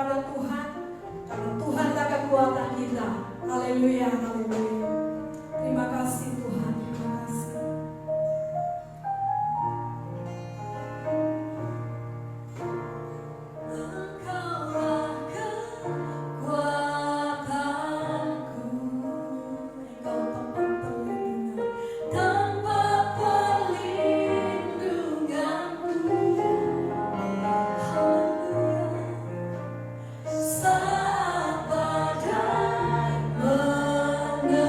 kepada Tuhan, karena Tuhan adalah kekuatan kita. Haleluya, haleluya. Terima kasih Tuhan, terima kasih. Saat badai menerpa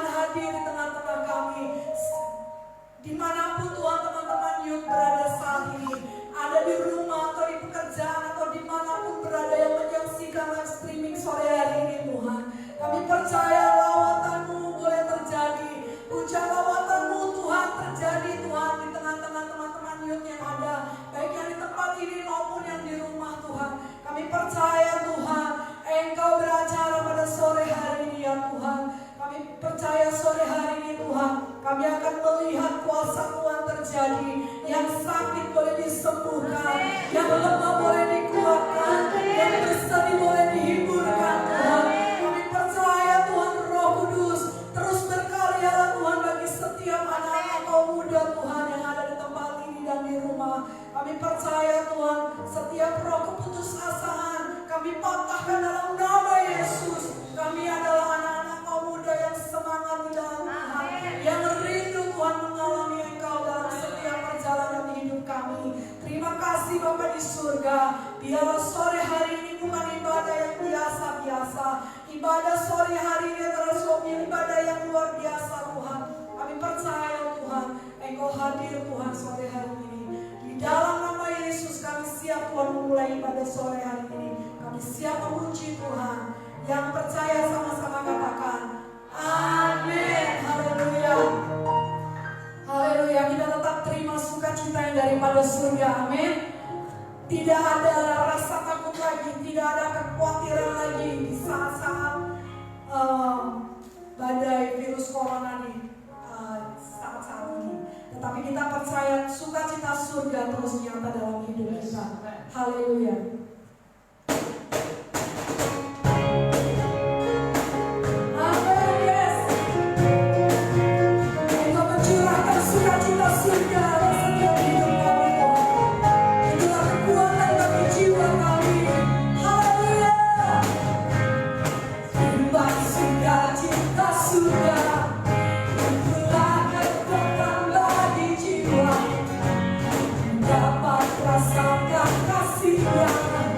Tuhan hadir di tengah-tengah kami. Dimanapun Tuhan teman-teman youth berada saat ini, ada di rumah atau di pekerjaan atau dimanapun berada yang menyaksikan live streaming sore hari ini Tuhan, kami percaya lawatan-Mu boleh terjadi, hujan lawatan-Mu Tuhan terjadi Tuhan di tengah-tengah teman-teman youth yang ada, baik yang di tempat ini maupun yang di rumah Tuhan. Kami percaya Tuhan, Engkau beracara pada sore hari ini ya Tuhan. Kami percaya sore hari ini Tuhan, kami akan melihat kuasa Tuhan terjadi. Yang sakit boleh disembuhkan, yang lemah boleh dikuatkan, yang bersedih boleh dihiburkan Tuhan. Kami percaya Tuhan Roh Kudus terus berkarya Tuhan bagi setiap anak-anak kaum muda Tuhan yang ada di tempat ini dan di rumah. Kami percaya Tuhan setiap roh keputusasaan kami patahkan dalam nama Yesus. Kami adalah anak-anak kaum muda yang semangat di dalam Tuhan, yang rindu Tuhan mengalami Engkau dalam setiap perjalanan hidup kami. Terima kasih Bapa di surga. Biarlah sore hari ini bukan ibadah yang biasa-biasa. Ibadah sore hari ini adalah suatu ibadah yang luar biasa Tuhan. Kami percaya Tuhan, Engkau hadir Tuhan sore hari ini. Di dalam nama Yesus kami siap Tuhan memulai ibadah sore hari ini. Kami siap memuji Tuhan. Yang percaya sama-sama katakan amin. Haleluya. Haleluya. Kita tetap terima sukacita yang daripada surga. Amin. Tidak ada rasa takut lagi, tidak ada kekhawatiran lagi di saat-saat badai virus corona ini, saat-saat ini. Tetapi kita percaya sukacita surga terus nyata dalam hidup kita. Haleluya. Rasakan kasih-Nya.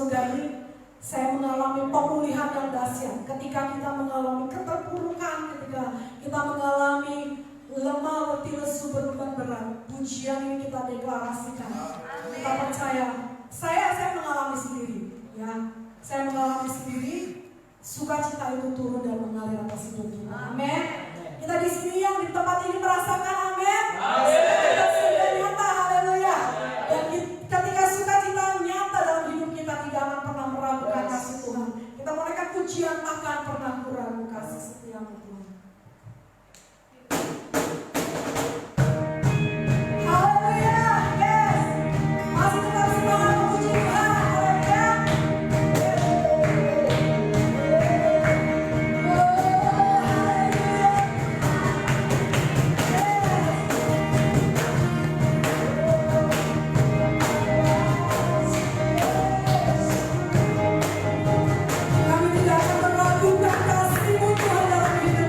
surgawi, saya mengalami pemulihan yang dahsyat. Ketika kita mengalami keterpurukan, ketika kita mengalami lemah, letih, lesu, beban berat, pujian ini kita deklarasikan. Kita percaya. Saya mengalami sendiri, ya. Saya mengalami sendiri. Sukacita itu turun dan mengalir atas hidup kita. Amin. Kita di sini yang di tempat ini merasakan, amin. Sukacita nyata, haleluya. Dan ketika sukacita nyata dalam hidup kita, tidak akan pernah meragukan kasih Tuhan. Kita menaikkan pujian, akan pernah kuragu kasih setiamu Tuhan. Haleluya, yes. Masih tetap semangat memuji Tuhan, haleluya. Kami tidak akan meragukan kasih-Mu Tuhan dalam hidup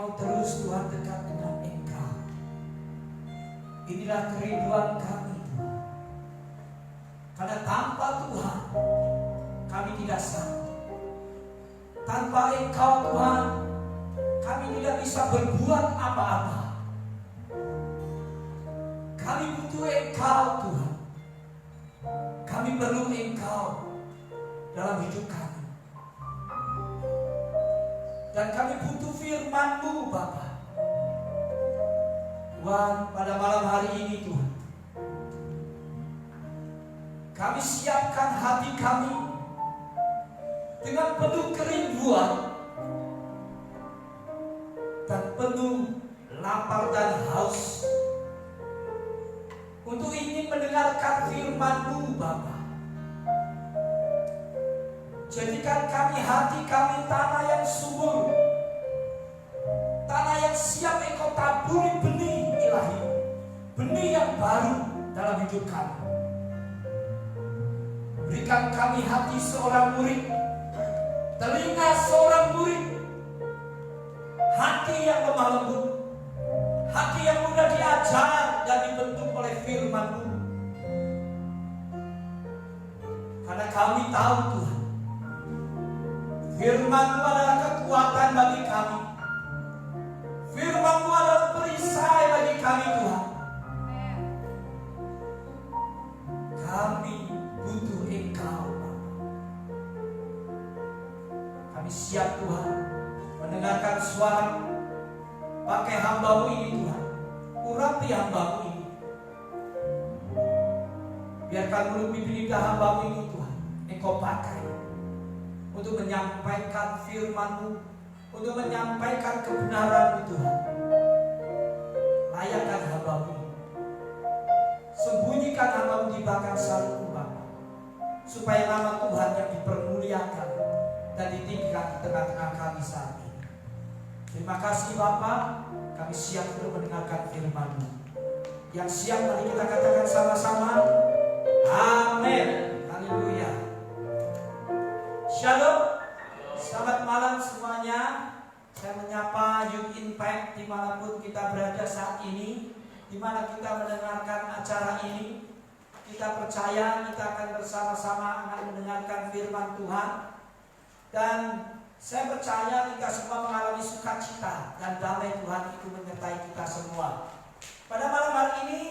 mau terus Tuhan dekat dengan Engkau. Inilah kerinduan kami Tuhan. Karena tanpa Tuhan kami tidak sanggup. Tanpa Engkau Tuhan kami tidak bisa berbuat apa-apa. Kami butuh Engkau Tuhan. Kami perlu Engkau dalam hidup kami. Dan kami butuh firman-Mu Bapa. Tuhan, pada malam hari ini Tuhan, kami siapkan hati kami dengan penuh kerinduan dan penuh lapar dan haus untuk ingin mendengarkan firman-Mu Bapa. Jadikan kami, hati kami, tanah yang subur, tanah yang siap Engkau taburi benih ilahi, benih yang baru dalam hidup kami. Berikan kami hati seorang murid, telinga seorang murid, hati yang lemah lembut, hati yang mudah diajar dan dibentuk oleh firman-Mu. Karena kami tahu Tuhan, firman-Mu adalah kekuatan bagi kami. Firman-Mu adalah perisai bagi kami Tuhan. Kami butuh Engkau Bapa. Kami siap Tuhan mendengarkan suara. Pakai hamba-Mu ini Tuhan. Urapi hamba-Mu ini. Biarkan mulut bibir hamba-Mu ini Tuhan Engkau pakai untuk menyampaikan firman-Mu, untuk menyampaikan kebenaran-Mu Tuhan. Layakkan hamba-Mu, sembunyikan hamba-Mu di belakang salib-Mu Bapa, supaya nama Tuhan yang dipermuliakan dan ditinggikan di tengah-tengah kami saat ini. Terima kasih Bapa, kami siap untuk mendengarkan firman-Mu. Yang siap, mari kita katakan sama-sama, amin. Haleluya. Shalom. Selamat malam semuanya. Saya menyapa Youth Impact dimanapun kita berada saat ini, dimana kita mendengarkan acara ini. Kita percaya kita akan bersama-sama akan mendengarkan firman Tuhan. Dan saya percaya kita semua mengalami sukacita dan damai Tuhan itu menyertai kita semua. Pada malam hari ini,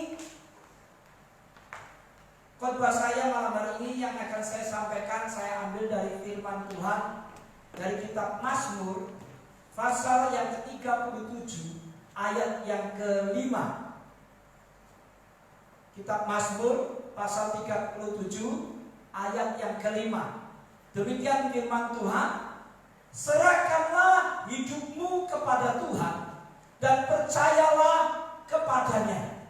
khotbah saya malam hari ini yang akan saya sampaikan, saya ambil dari firman Tuhan dari kitab Mazmur pasal yang ke-37 ayat yang ke-5. Kitab Mazmur pasal 37 ayat yang ke-5. Demikian firman Tuhan, serahkanlah hidupmu kepada Tuhan dan percayalah kepadanya,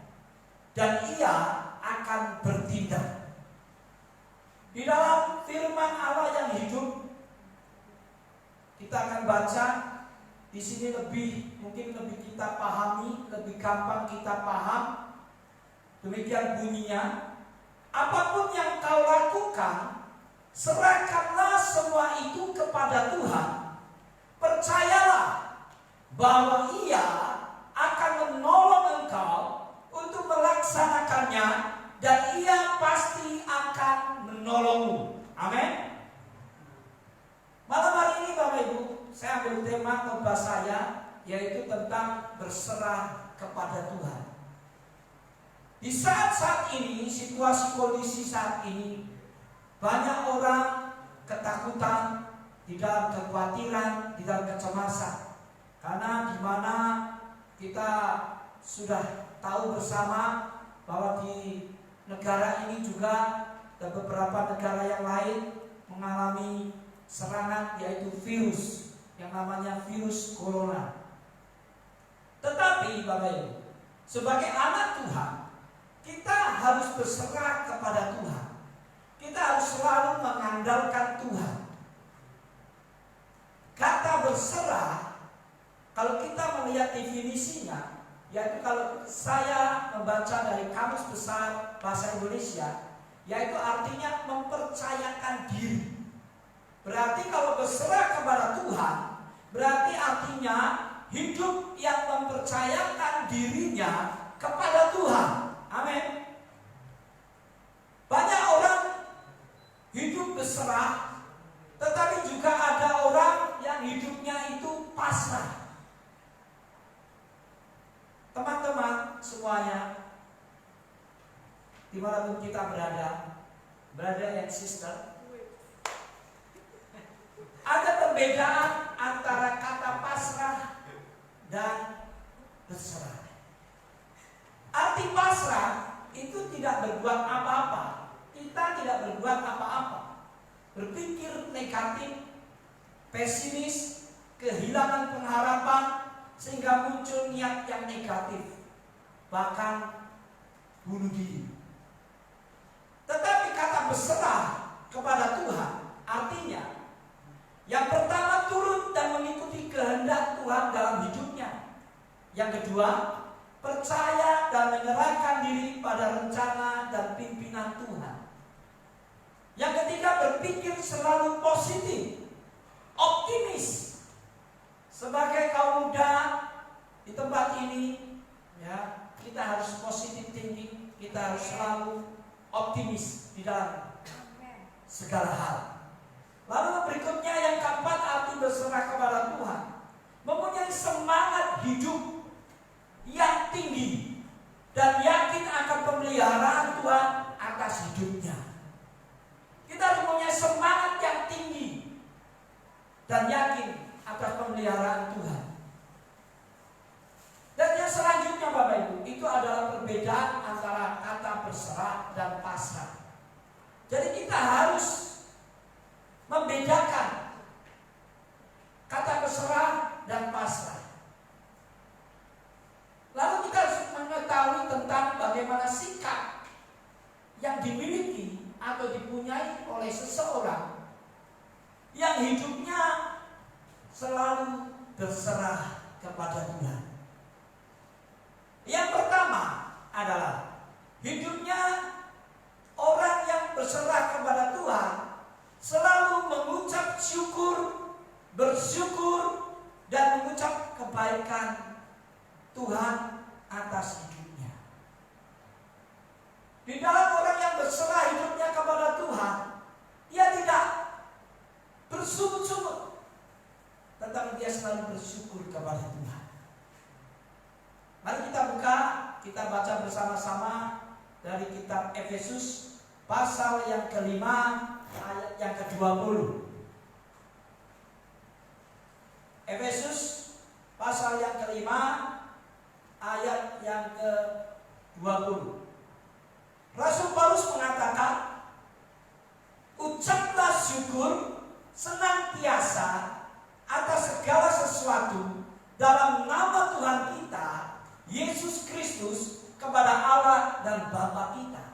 dan Ia akan bertindak. Di dalam firman Allah yang hidup, kita akan baca di sini mungkin lebih kita pahami, lebih gampang kita paham. Demikian bunyinya, apapun yang kau lakukan, serahkanlah semua itu kepada Tuhan. Percayalah bahwa Ia akan menolong engkau untuk melaksanakannya, dan Ia pasti akan menolongmu. Amin. Malam hari ini Bapak Ibu, saya ambil tema khotbah saya, yaitu tentang berserah kepada Tuhan. Di saat-saat ini, situasi kondisi saat ini, banyak orang ketakutan, di dalam kekhawatiran, di dalam kecemasan. Karena di mana kita sudah tahu bersama bahwa di negara ini juga dan beberapa negara yang lain mengalami serangan, yaitu virus yang namanya virus corona. Tetapi Bapak Ibu, sebagai anak Tuhan, kita harus berserah kepada Tuhan. Kita harus selalu mengandalkan Tuhan. Kata berserah, kalau kita melihat definisinya, yaitu kalau saya membaca dari Kamus Besar Bahasa Indonesia, yaitu artinya mempercayakan diri. Berarti kalau berserah kepada Tuhan, berarti artinya hidup yang mempercayakan dirinya kepada Tuhan. Amin. Banyak orang hidup berserah, tetapi juga ada orang yang hidupnya itu pasrah. Teman-teman semuanya, dimanapun kita berada, brother and sister, ada perbedaan antara kata pasrah dan berserah. Arti pasrah itu tidak berbuat apa-apa. Kita tidak berbuat apa-apa. Berpikir negatif, pesimis, kehilangan pengharapan, sehingga muncul niat yang negatif, bahkan bunuh diri. Tetapi kata berserah kepada Tuhan artinya yang pertama turut dan mengikuti kehendak Tuhan dalam hidupnya. Yang kedua, percaya dan menyerahkan diri pada rencana dan pimpinan Tuhan. Yang ketiga, berpikir selalu positif, optimis. Sebagai kaum muda di tempat ini, ya, kita harus positif thinking, kita harus selalu optimis di dalam segala hal. Lalu berikutnya yang keempat, arti berserah kepada Tuhan, mempunyai semangat hidup yang tinggi dan yakin akan pemeliharaan Tuhan atas hidupnya. Kita harus mempunyai semangat yang tinggi dan yakin atas pemeliharaan Tuhan. Dan yang selanjutnya Bapak Ibu, itu adalah perbedaan antara kata berserah dan pasrah. Jadi kita harus membedakan kata berserah dan pasrah. Lalu kita harus mengetahui tentang bagaimana sikap yang dimiliki atau dipunyai oleh seseorang yang hidupnya selalu berserah kepada Tuhan. Yang pertama adalah hidupnya orang yang berserah kepada Tuhan selalu mengucap syukur, bersyukur, dan mengucap kebaikan Tuhan atas hidupnya. Di dalam orang yang berserah hidupnya kepada Tuhan, dia tidak bersungut-sungut, tetapi dia selalu bersyukur kepada Tuhan. Mari kita buka, kita baca bersama-sama dari kitab Efesus pasal yang kelima ayat yang ke-20. Efesus pasal yang kelima ayat yang ke-20. Rasul Paulus mengatakan, ucaplah syukur senantiasa atas segala sesuatu dalam nama Tuhan kita Yesus Kristus kepada Allah dan Bapa kita.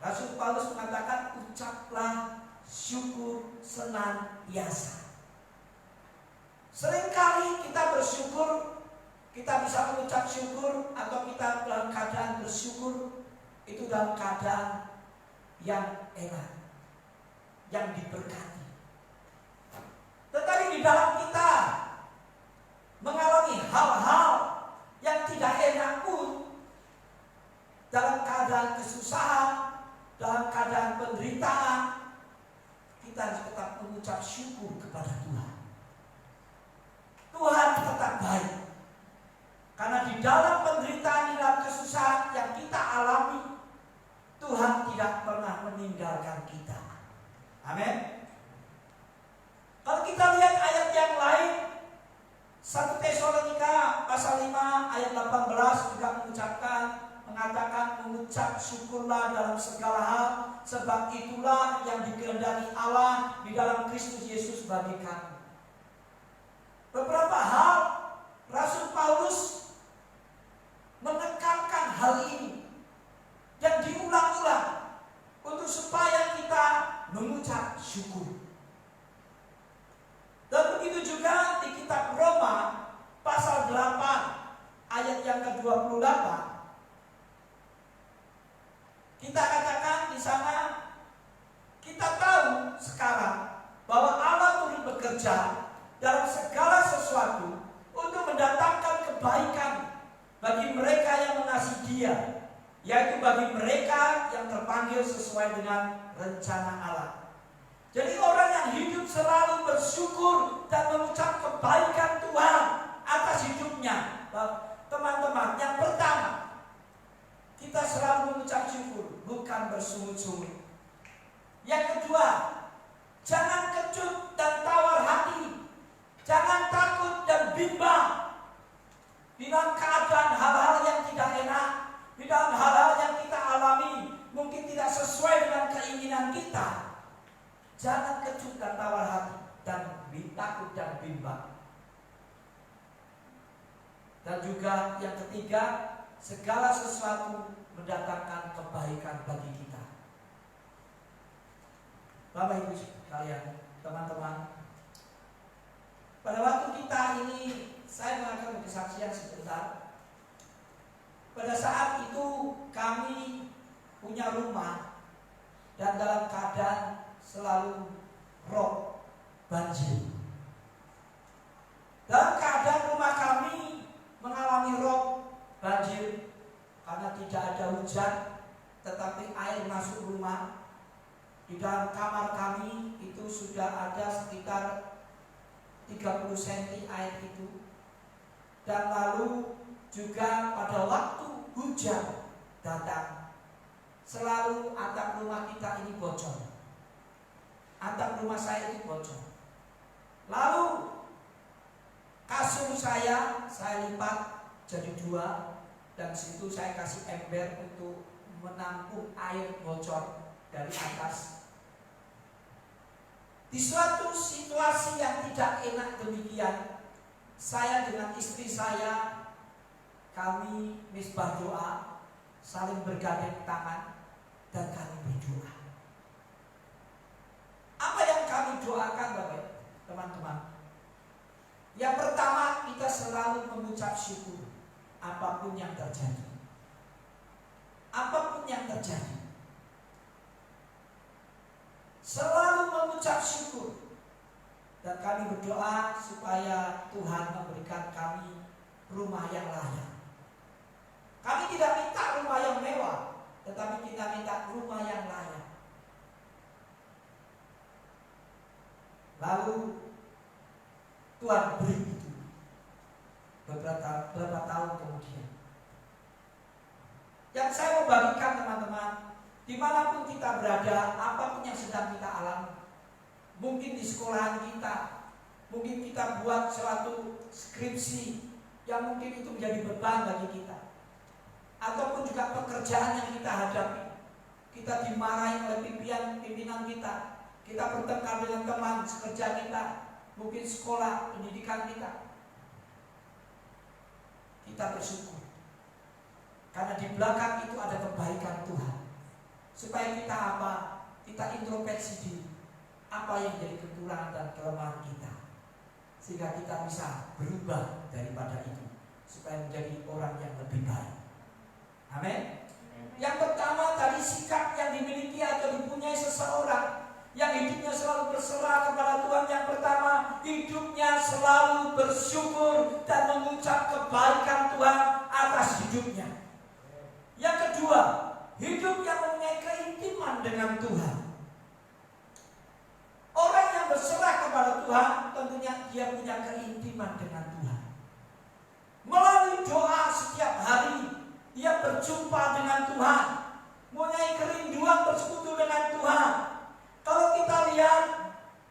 Rasul Paulus mengatakan, ucaplah syukur senantiasa. Seringkali kita bersyukur, kita bisa mengucap syukur, atau kita dalam keadaan bersyukur itu dalam keadaan yang enak, yang diberkati. Tetapi di dalam kita mengalami hal-hal yang tidak enak pun, dalam keadaan kesusahan, dalam keadaan penderitaan, kita harus tetap mengucap syukur kepada Tuhan. Tuhan tetap baik. Karena di dalam penderitaan, di dalam kesusahan yang kita alami, Tuhan tidak pernah meninggalkan kita. Amin. Kalau kita lihat ayat yang lain, 1 Tesalonika pasal 5 ayat 18 juga mengatakan mengucap syukurlah dalam segala hal, sebab itulah yang dikehendaki Allah di dalam Kristus Yesus bagi kami. Beberapa hal Rasul Paulus menekankan hal ini dan diulang-ulang untuk supaya kita mengucap syukur. Dan begitu juga di kitab Roma pasal 8 ayat yang ke-28, kita katakan di sana, kita tahu sekarang bahwa Allah turut bekerja dalam segala sesuatu untuk mendatangkan kebaikan bagi mereka yang mengasihi Dia, yaitu bagi mereka yang terpanggil sesuai dengan rencana Allah. Jadi orang yang hidup selalu bersyukur dan mengucap kebaikan Tuhan atas hidupnya. Teman-teman, yang pertama, kita selalu mengucap syukur, bukan bersungut-sungut. Yang kedua, jangan kecut dan tawar hati. Jangan takut dan bimbang di dalam keadaan hal-hal yang tidak enak, di dalam hal-hal yang kita alami, mungkin tidak sesuai dengan keinginan kita. Jangan kecut dan tawar hati dan takut dan bimbang. Dan juga yang ketiga, segala sesuatu mendatangkan kebaikan bagi kita. Bapak Ibu sekalian, teman-teman, pada waktu kita ini, saya mengatakan kesaksian sebentar. Pada saat itu kami punya rumah dan dalam keadaan selalu rob, banjir. Dalam keadaan rumah kami mengalami rob, banjir karena tidak ada hujan, tetapi air masuk rumah. Di dalam kamar kami itu sudah ada sekitar 30 cm air itu. Dan lalu juga pada waktu hujan datang, selalu atap rumah kita ini bocor. Atap rumah saya itu bocor. Lalu kasur saya lipat jadi 2, dan situ saya kasih ember untuk menampung air bocor dari atas. Di suatu situasi yang tidak enak demikian, saya dengan istri saya, kami misbah doa, saling bergandeng tangan, dan kami berdoa. Apa yang kami doakan, Bapak, teman-teman? Yang pertama, kita selalu mengucap syukur apapun yang terjadi. Apapun yang terjadi, selalu mengucap syukur. Dan kami berdoa supaya Tuhan memberikan kami rumah yang layak. Kami tidak minta rumah yang mewah, tetapi kita minta rumah yang layak. Lalu Tuhan beri itu beberapa tahun kemudian. Yang saya mau bagikan, teman-teman, dimanapun kita berada, apapun yang sedang kita alami, mungkin di sekolahan kita, mungkin kita buat suatu skripsi yang mungkin itu menjadi beban bagi kita, ataupun juga pekerjaan yang kita hadapi, kita dimarahi oleh pimpinan kita bertengkar dengan teman sekerja kita, mungkin sekolah, pendidikan kita bersyukur, karena di belakang itu ada kebaikan Tuhan. Supaya kita apa? Kita introspeksi diri, apa yang jadi kekurangan dan kelemahan kita, sehingga kita bisa berubah daripada itu, supaya menjadi orang yang lebih baik. Amin. Yang pertama tadi, sikap yang dimiliki atau dipunyai seseorang yang hidupnya selalu berserah kepada Tuhan. Yang pertama, hidupnya selalu bersyukur dan mengucap kebaikan Tuhan atas hidupnya. Yang kedua, hidup yang mempunyai keintiman dengan Tuhan. Orang yang berserah kepada Tuhan, tentunya dia punya keintiman dengan Tuhan. Melalui doa setiap hari, dia berjumpa dengan Tuhan, mempunyai kerinduan bersekutu dengan Tuhan. Kalau kita lihat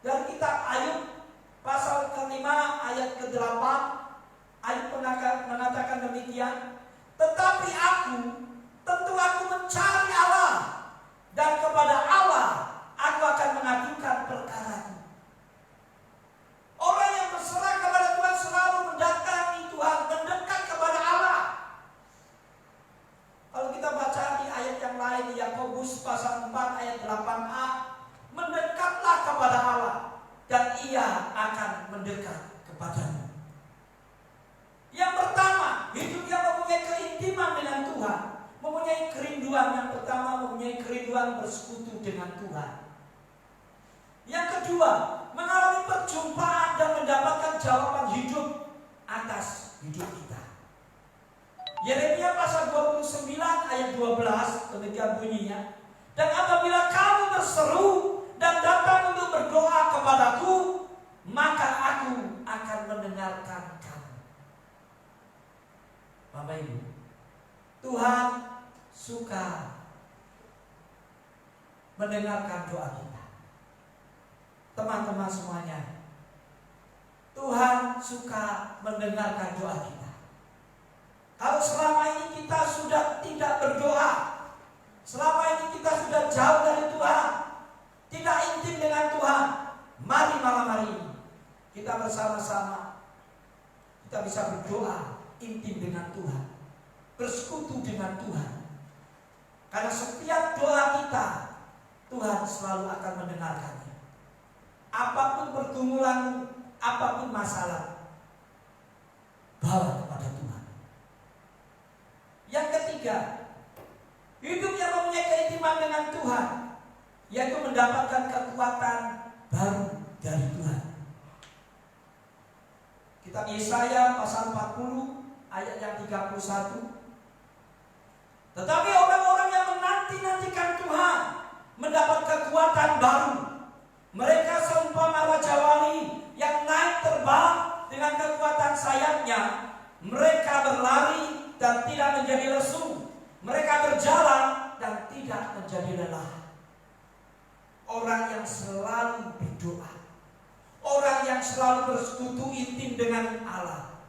dari kitab Ayub pasal ke-5 ayat ke-8, Ayub mengatakan demikian, tetapi tentu aku mencari Allah, dan kepada Allah aku akan mengadukan perkaraku. Orang yang berserah kepada Tuhan selalu mendatangi Tuhan, mendekat kepada Allah. Kalau kita baca di ayat yang lain, di Yakobus pasal 4 ayat 8a, mendekatlah kepada Allah dan Ia akan mendekat kepadamu. Yang pertama, hidup yang mempunyai keintiman dengan Tuhan, mempunyai kerinduan. Yang pertama, mempunyai kerinduan bersekutu dengan Tuhan. Yang kedua, mengalami perjumpaan dan mendapatkan jawaban hidup atas hidup kita. Yeremia pasal 29 ayat 12 demikian bunyinya. Dan apabila kamu berseru dan datang untuk berdoa kepadaku, maka aku akan mendengarkan kamu. Bapak Ibu, Tuhan suka mendengarkan doa kita. Teman-teman semuanya, Tuhan suka mendengarkan doa kita. Kalau selama ini kita sudah tidak berdoa, selama ini kita sudah jauh dari Tuhan, tidak intim dengan Tuhan, mari malam hari ini kita bersama-sama kita bisa berdoa intim dengan Tuhan, bersekutu dengan Tuhan. Karena setiap doa kita Tuhan selalu akan mendengarkannya. Apapun pergumulan, apapun masalah, bawa kepada Tuhan. Yang ketiga, hidup yang mempunyai keintiman dengan Tuhan, yaitu mendapatkan kekuatan baru dari Tuhan. Kitab Yesaya pasal 40 ayat yang 31. Tetapi orang-orang yang menanti-nantikan Tuhan mendapat kekuatan baru. Mereka seumpama raja wali yang naik terbang dengan kekuatan sayapnya. Mereka berlari dan tidak menjadi lesu. Mereka berjalan dan tidak menjadi lelah. Orang yang selalu berdoa, orang yang selalu bersekutu intim dengan Allah,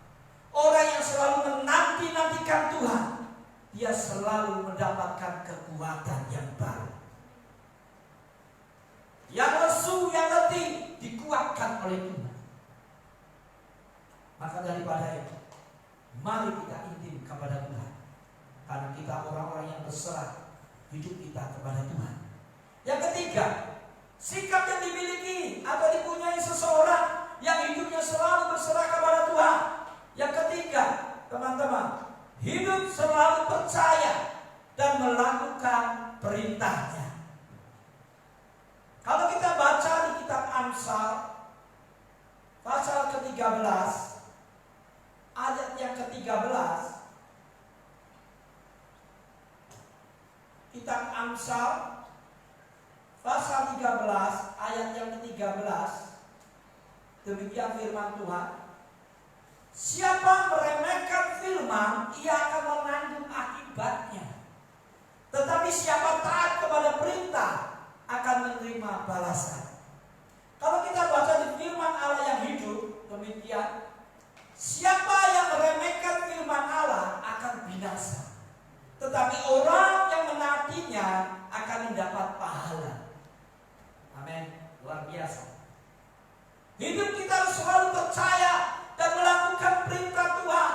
orang yang selalu menanti-nantikan Tuhan, dia selalu mendapatkan kekuatan yang baru. Yang lesu, yang letih dikuatkan oleh Tuhan. Maka daripada itu, mari kita intim kepada Tuhan, karena kita orang-orang yang berserah hidup kita kepada Tuhan. Yang ketiga, sikap yang dimiliki atau dipunyai seseorang yang hidupnya selalu berserah kepada Tuhan. Yang ketiga, teman-teman, hidup selalu percaya dan melakukan perintahnya. Kalau kita baca di kitab Amsal pasal ke-13 ayat yang ke-13, kitab Amsal pasal 13 ayat yang ke-13, demikian firman Tuhan. Siapa meremehkan firman, ia akan menanggung akibatnya. Tetapi siapa taat kepada perintah akan menerima balasan. Kalau kita baca di firman Allah yang hidup, demikian, siapa yang meremehkan firman Allah akan binasa. Tetapi orang yang menaatinya akan mendapat pahala. Amin. Luar biasa. Hidup kita harus selalu percaya dan melakukan perintah Tuhan.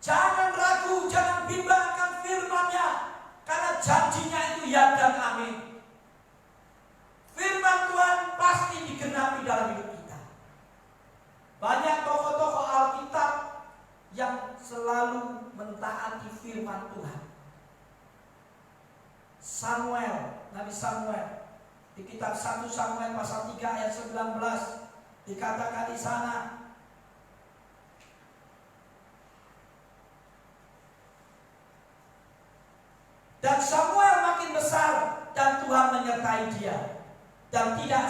Jangan ragu, jangan bimbang akan firman-Nya, karena janjinya itu ya dan amin. Firman Tuhan pasti digenapi dalam hidup kita. Banyak tokoh-tokoh Alkitab yang selalu mentaati firman Tuhan. Samuel, Nabi Samuel, di kitab 1 Samuel pasal 3 ayat 19 dikatakan di sana, dan Samuel makin besar dan Tuhan menyertai dia, dan tidak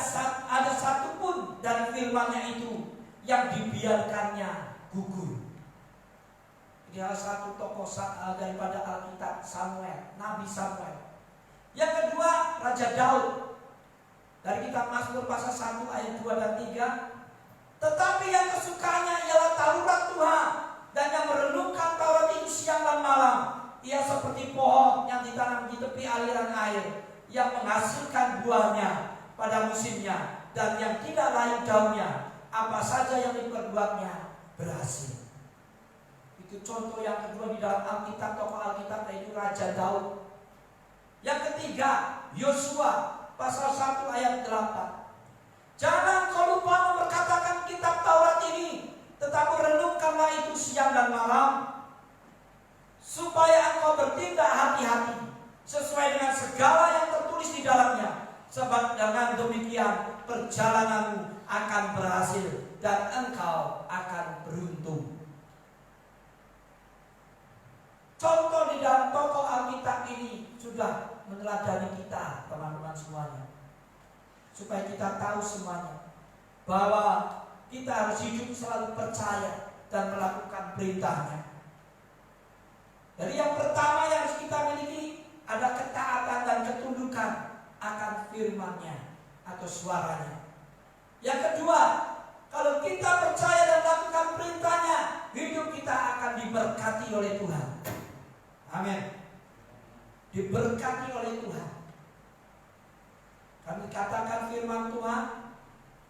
ada satupun dari firman-Nya itu yang dibiarkannya gugur. Dia satu tokoh daripada Alkitab, Samuel, Nabi Samuel. Yang kedua, Raja Daud. Dari kitab Mazmur pasal 1 ayat 2 dan 3. Tetapi yang kesukaannya ialah Taurat Tuhan, dan yang merenungkan Taurat itu siang dan malam. Ia seperti pohon yang ditanam di tepi aliran air, yang menghasilkan buahnya pada musimnya, dan yang tidak layu daunnya. Apa saja yang diperbuatnya berhasil. Itu contoh yang kedua di dalam Alkitab, tokoh Alkitab, yaitu Raja Daud. Yang ketiga, Yosua pasal 1 ayat 8. Jangan kau lupa memperkatakan kitab Taurat ini, tetapi renungkanlah itu siang dan malam, supaya engkau bertindak hati-hati sesuai dengan segala yang tertulis di dalamnya. Sebab dengan demikian perjalananmu meneladani kita, teman-teman semuanya. Supaya kita tahu semuanya bahwa kita harus hidup selalu percaya dan melakukan perintahnya. Jadi yang pertama yang harus kita miliki ada ketaatan dan ketundukan akan firman-Nya atau suaranya. Yang kedua, kalau kita percaya dan melakukan perintah-Nya, hidup kita akan diberkati oleh Tuhan. Amin. Diberkati oleh Tuhan. Kami katakan firman Tuhan,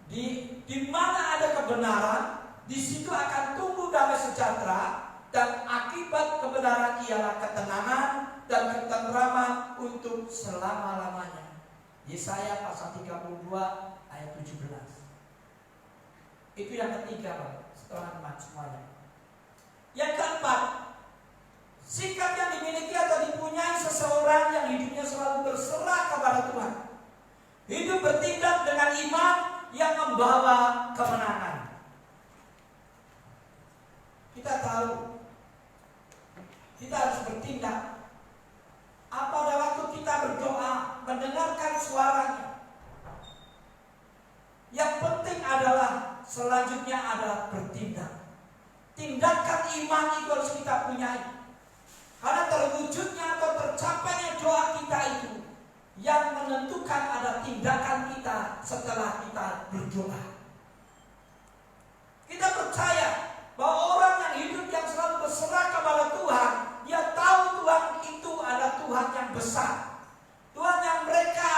di mana ada kebenaran, di situ akan tumbuh damai sejahtera, dan akibat kebenaran ialah ketenangan dan ketenteraman untuk selama-lamanya. Yesaya pasal 32 ayat 17. Itu yang ketiga, Pak, teman-teman semuanya. Yang keempat, sikap yang dimiliki atau dipunyai seseorang yang hidupnya selalu berserah kepada Tuhan. Hidup bertindak dengan iman yang membawa kemenangan. Kita tahu kita harus bertindak. Pada waktu kita berdoa, mendengarkan suaranya. Yang penting adalah selanjutnya adalah bertindak. Tindakan iman itu harus kita punyai. Karena terwujudnya atau tercapainya doa kita itu yang menentukan ada tindakan kita setelah kita berdoa. Kita percaya bahwa orang yang hidup yang selalu berserah kepada Tuhan, dia tahu Tuhan itu adalah Tuhan yang besar. Tuhan yang mereka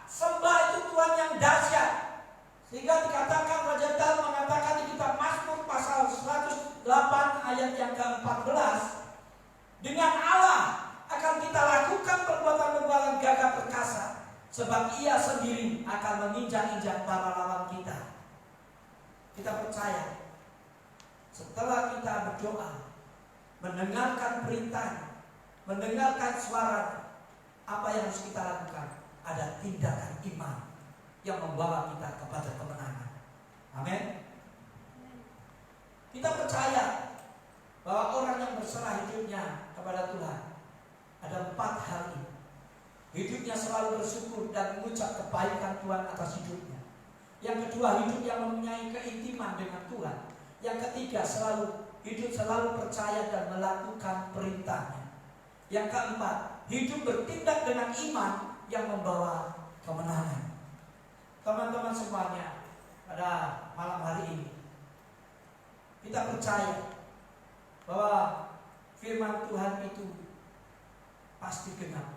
sembah itu Tuhan yang dahsyat. Sehingga dikatakan Raja Daud mengatakan di kitab Mazmur pasal 108 ayat yang ke-14, dengan Allah akan kita lakukan perbuatan-perbuatan gagah perkasa, sebab Ia sendiri akan menginjak-injak para lawan kita. Kita percaya setelah kita berdoa, mendengarkan perintah, mendengarkan suara, apa yang harus kita lakukan? Ada tindakan iman yang membawa kita kepada kemenangan. Amin. Kita percaya bahwa orang yang berserah hidupnya kepada Tuhan, ada 4 hal ini. Hidupnya selalu bersyukur dan mengucap kebaikan Tuhan atas hidupnya. Yang kedua, hidup yang mempunyai keintiman dengan Tuhan. Yang ketiga, hidup selalu percaya dan melakukan perintahnya. Yang keempat, hidup bertindak dengan iman yang membawa kemenangan. Teman-teman semuanya, pada malam hari ini kita percaya bahwa firman Tuhan itu pasti genap,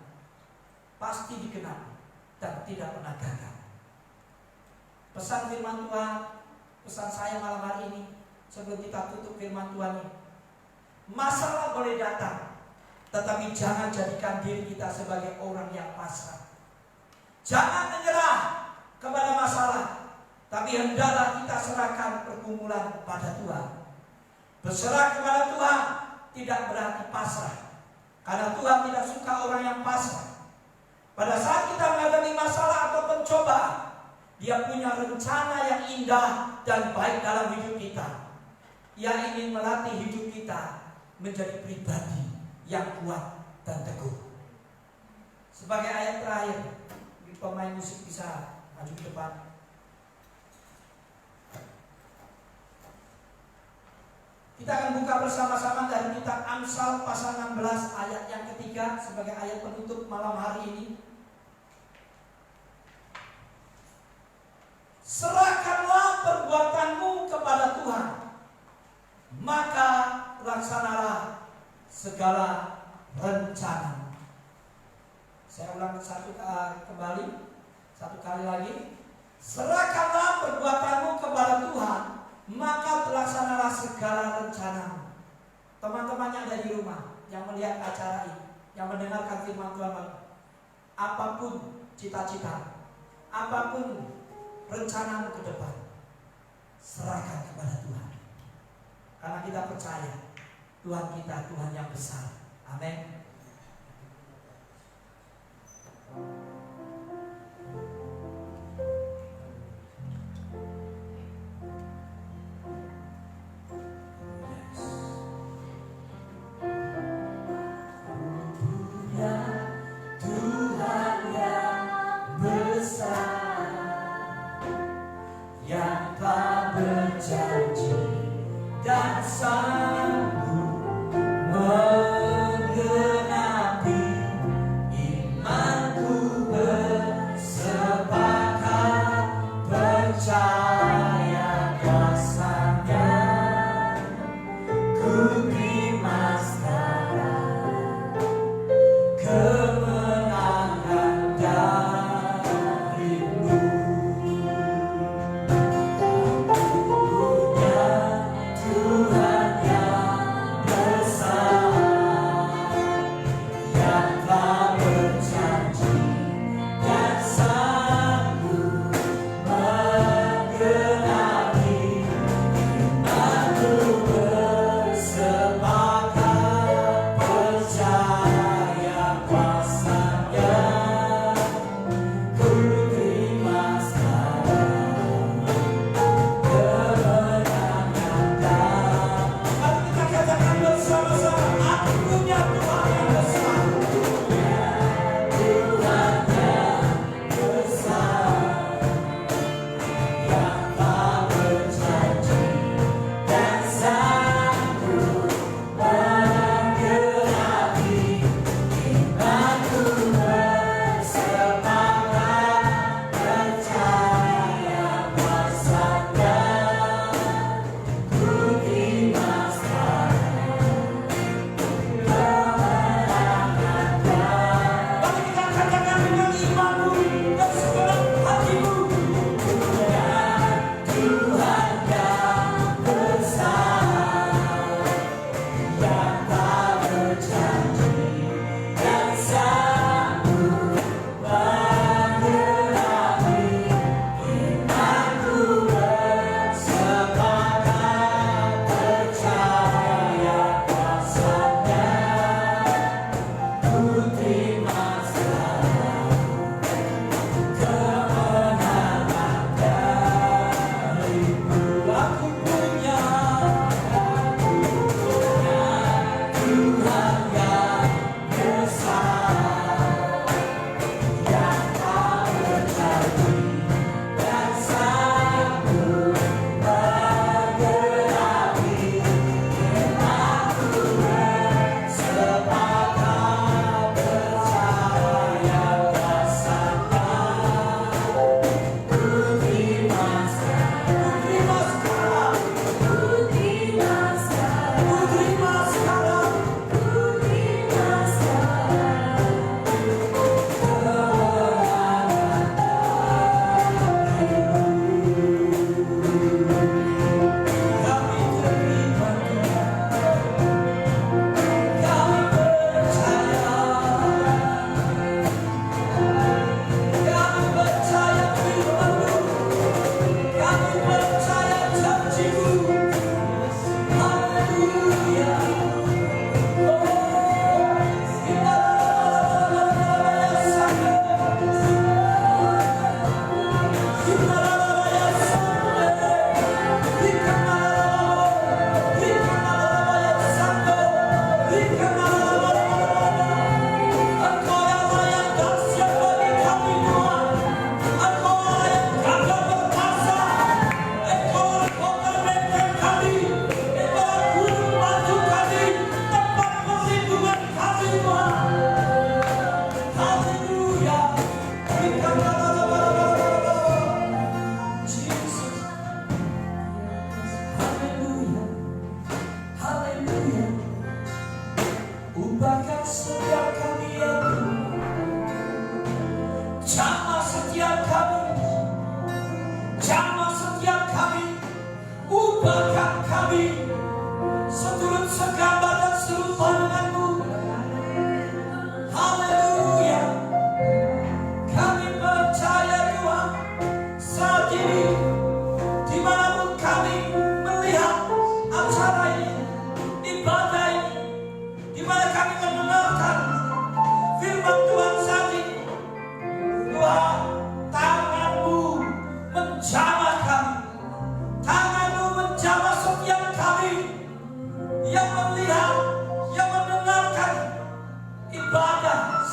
pasti digenapi dan tidak pernah gagal. Pesan firman Tuhan, pesan saya malam hari ini sebelum kita tutup firman Tuhan ini, masalah boleh datang, tetapi jangan jadikan diri kita sebagai orang yang pasrah. Jangan menyerah kepada masalah, tapi hendaklah kita serahkan pergumulan pada Tuhan. Berserah kepada Tuhan tidak berarti pasrah, karena Tuhan tidak suka orang yang pasrah. Pada saat kita menghadapi masalah atau pencobaan, Dia punya rencana yang indah dan baik dalam hidup kita. Ia ingin melatih hidup kita menjadi pribadi yang kuat dan teguh. Sebagai ayat terakhir, pemain musik bisa maju ke depan. Kita akan buka bersama-sama dari kitab Amsal pasal 16 ayat yang ketiga sebagai ayat penutup malam hari ini. Serahkanlah perbuatanmu kepada Tuhan, maka laksanalah segala rencana. Saya ulang kembali satu kali lagi. Serahkanlah perbuatanmu kepada Tuhan, maka terlaksanalah segala rencanamu. Teman-teman yang ada di rumah, yang melihat acara ini, yang mendengarkan firman Tuhan, apapun cita-cita, apapun rencanamu ke depan, serahkan kepada Tuhan. Karena kita percaya Tuhan kita Tuhan yang besar. Amin. Tuhan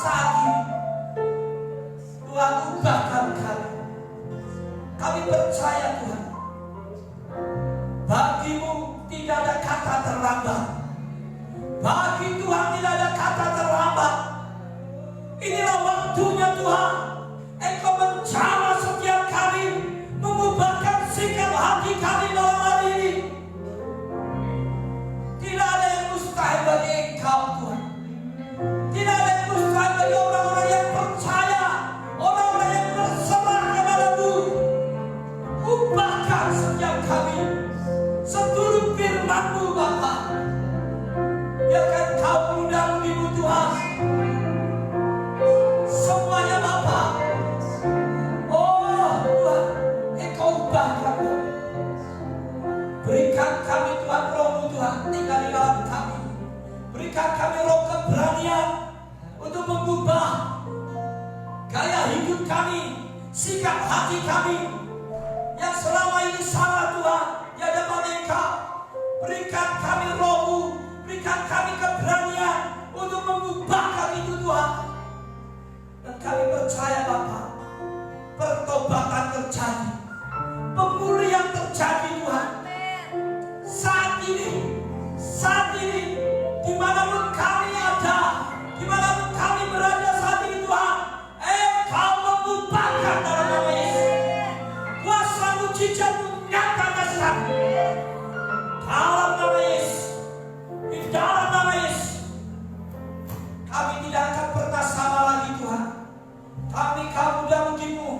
saat ini. Tuhan, ubahkan kami. Kami percaya Tuhan, bagi-Mu tidak ada kata terlambat. Bagi Tuhan tidak ada kata terlambat. Inilah waktunya Tuhan, Engkau menjamah setiap kami, mengubahkan sikap hati kami malam hari ini. Tidak ada yang mustahil bagi Engkau Tuhan. Tidak ada yang mustahil bagi orang-orang yang percaya, orang-orang yang berserah kepada-Mu. Ubahkan setiap kami seturut firman-Mu Bapa. Biarkan Kau undang-Mu Tuhan. Semuanya Bapa. Oh Tuhan, Engkau ubahkan. Berikan kami Tuhan Roh-Mu Tuhan, tinggal di dalam kami. Berikan kami roh keberanian untuk mengubah gaya hidup kami, sikap hati kami yang selama ini salah Tuhan, di hadapan Engkau. Berikan kami Roh-Mu, berikan kami keberanian untuk mengubahkan itu Tuhan. Dan kami percaya Bapa, pertobatan terjadi, pemulihan terjadi Tuhan. Saat ini, dimanapun kami ada, dimanapun kami berada saat ini Tuhan, Engkau mengubahkan dalam nama Yesus. Kuasa mujizat-Mu nyata dasar dalam nama Yesus, di dalam nama Yesus. Kami tidak akan pernah sama lagi Tuhan. Kami kamu dan ujimu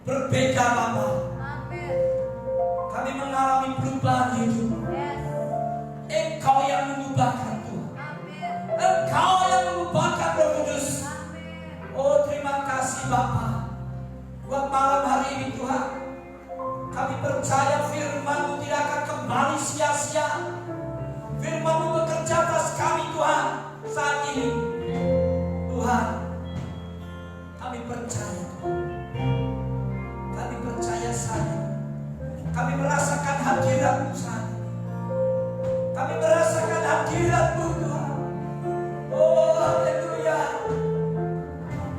berbeda Bapa. Kami mengalami perubahan hidup. Engkau yang mengubahkan Tuhan. Engkau yang mengubahkan Roh Kudus. Oh terima kasih Bapa. Buat malam hari ini Tuhan, kami percaya firman-Mu tidak akan kembali sia-sia. Firman-Mu bekerja atas kami Tuhan saat ini. Tuhan, kami percaya. Kami percaya saat ini. Kami merasakan hadirat-Mu saat ini. Kami merasakan hadirat-Mu Tuhan. Oh haleluya.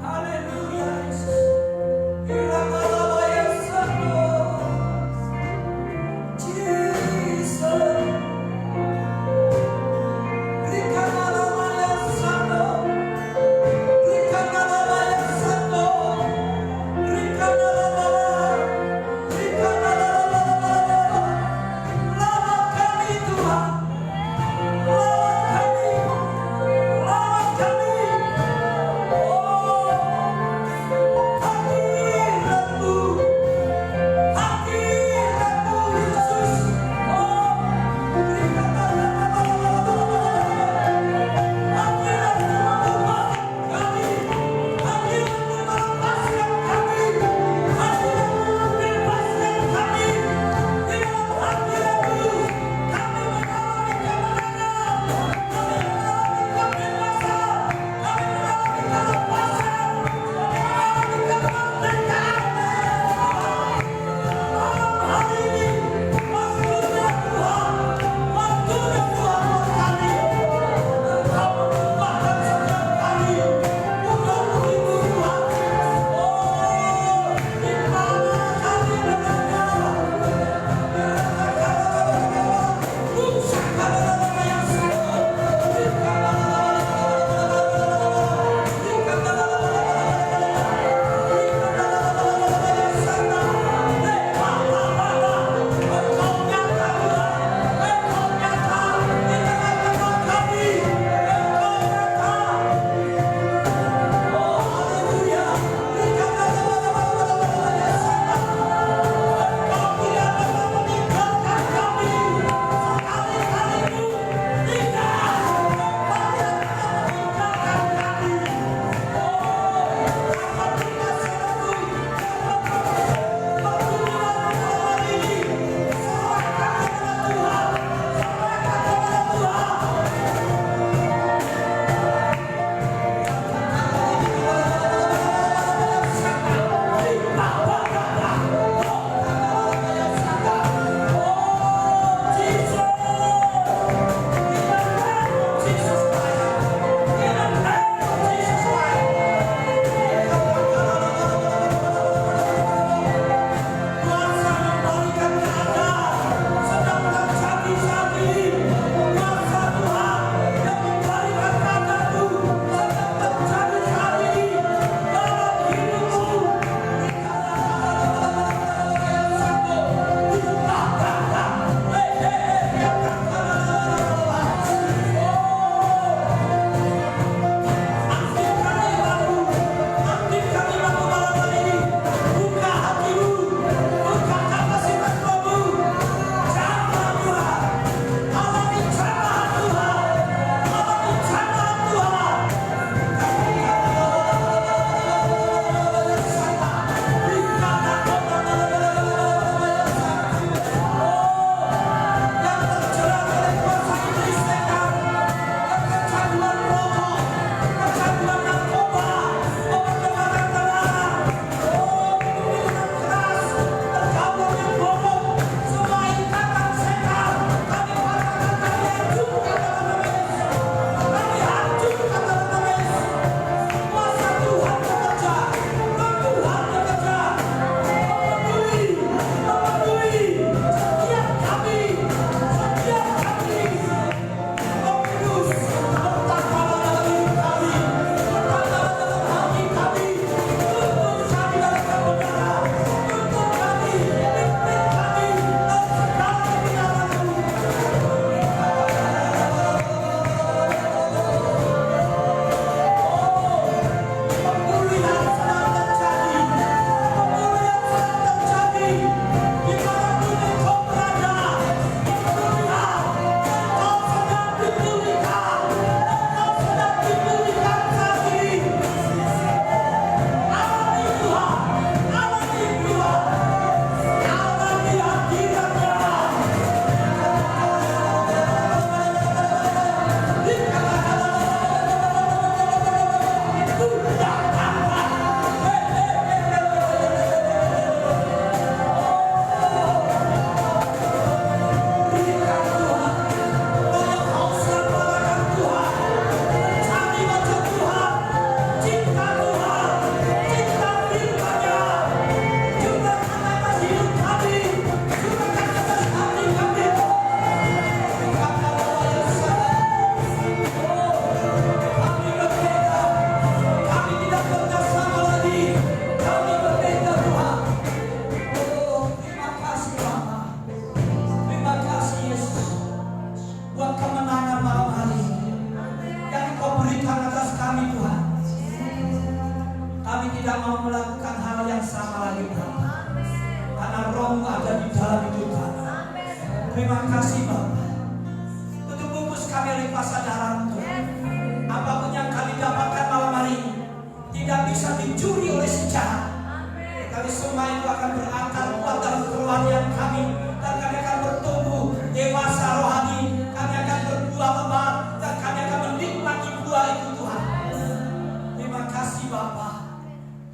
Haleluya Yesus. tidak mau melakukan hal yang sama lagi Bapa. Karena Roh-Mu ada di dalam hidup kami. Terima kasih Bapa. Tutup bungkus kami oleh kuasa darah-Mu Tuhan. Apapun yang kami dapatkan malam hari ini tidak bisa dicuri oleh si jahat. Kami semua itu akan berakar kuat dalam kerohanian kami, dan kami akan bertumbuh dewasa rohani. Kami akan berbuah lebat dan kami akan menikmati buah itu Tuhan. Terima kasih Bapa.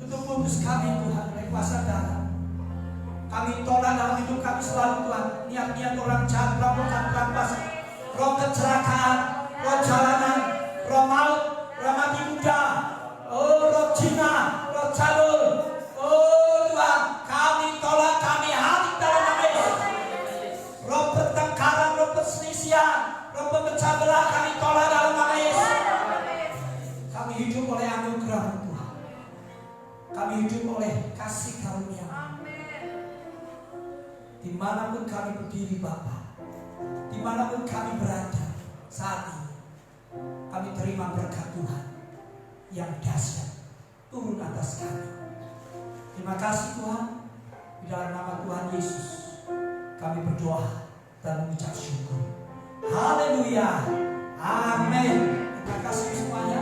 Tutup bungkus kami Tuhan oleh kuasa darah. Kami tolak dalam hidup kami selalu Tuhan niat-niat orang jahat, perampokan, perampasan, roh kecelakaan, roh jalanan, roh maut, roh mati muda, roh zina, roh cabul. Tuhan, kami tolak, kami hadir dalam nama Yesus. Roh pertengkaran, roh perselisihan, roh pemecah belah, kami tolak dalam nama Yesus. Kami hidup oleh anugerah Tuhan. Kami hidup oleh kasih karunia. Dimanapun kami berdiri Bapa, dimanapun kami berada saat ini, kami terima berkat Tuhan yang dahsyat turun atas kami. Terima kasih Tuhan. Di dalam nama Tuhan Yesus kami berdoa dan mengucap syukur. Haleluya. Amin. Terima kasih semuanya.